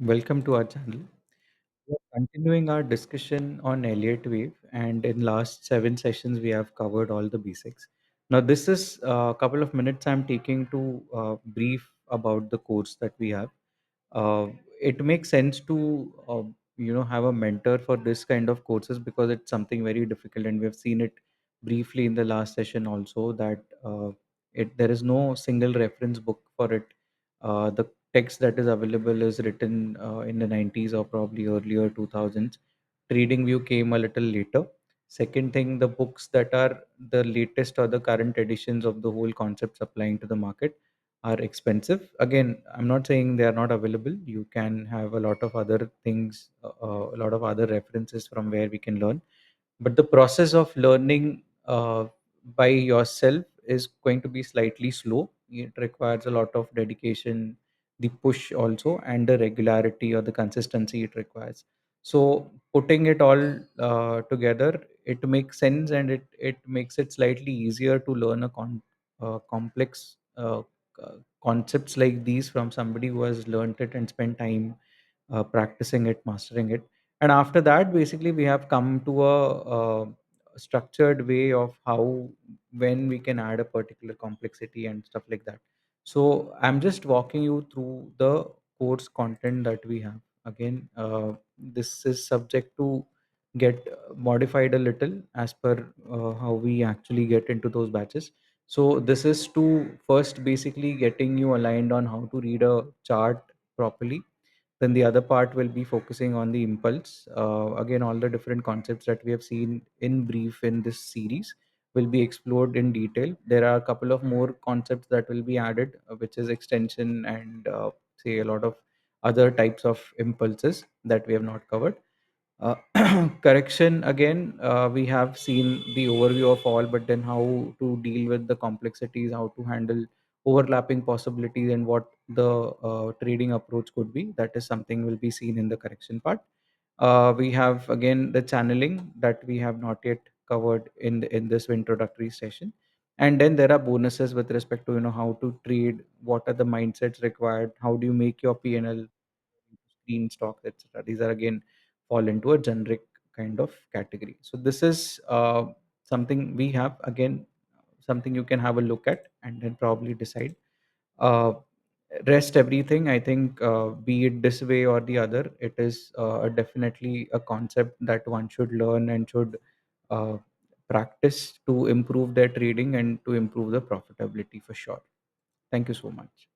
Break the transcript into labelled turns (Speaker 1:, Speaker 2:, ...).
Speaker 1: Welcome to our channel. We are continuing our discussion on Elliott Wave, and in last 7 sessions we have covered all the basics. Now, this is a couple of minutes I'm taking to brief about the course that we have. uh, it makes sense to have a mentor for this kind of courses because it's something very difficult, and we've seen it briefly in the last session also that there is no single reference book for it. The text that is available is written in the 90s or probably earlier 2000s. Trading view came a little later. Second thing, the books that are the latest or the current editions of the whole concepts applying to the market are expensive. Again, I'm not saying they are not available. You can have a lot of other things, a lot of other references from where we can learn. But the process of learning by yourself is going to be slightly slow. It requires a lot of dedication, the push also, and the regularity or the consistency it requires. So putting it all together, it makes sense, and it makes it slightly easier to learn a complex concepts like these from somebody who has learned it and spent time practicing it, mastering it. And after that, basically, we have come to a structured way of how, when we can add a particular complexity and stuff like that. So I'm just walking you through the course content that we have. Again, this is subject to get modified a little as per how we actually get into those batches. So this is to first basically getting you aligned on how to read a chart properly. Then the other part will be focusing on the impulse. Again, all the different concepts that we have seen in brief in this series will be explored in detail. There are a couple of more concepts that will be added, which is extension and say a lot of other types of impulses that we have not covered. uh, Correction, again, we have seen the overview of all, but then how to deal with the complexities, how to handle overlapping possibilities, and what the trading approach could be. That is something will be seen in the correction part. We have again the channeling that we have not yet covered in this introductory session. And then there are bonuses with respect to how to trade, what are the mindsets required, how do you make your PNL, green stocks, etc. These are again fall into a generic kind of category. So this is something we have, again, something you can have a look at and then probably decide. uh, Rest everything, I think, be it this way or the other, it is definitely a concept that one should learn and should uh, practice to improve their trading and to improve the profitability for sure. Thank you so much.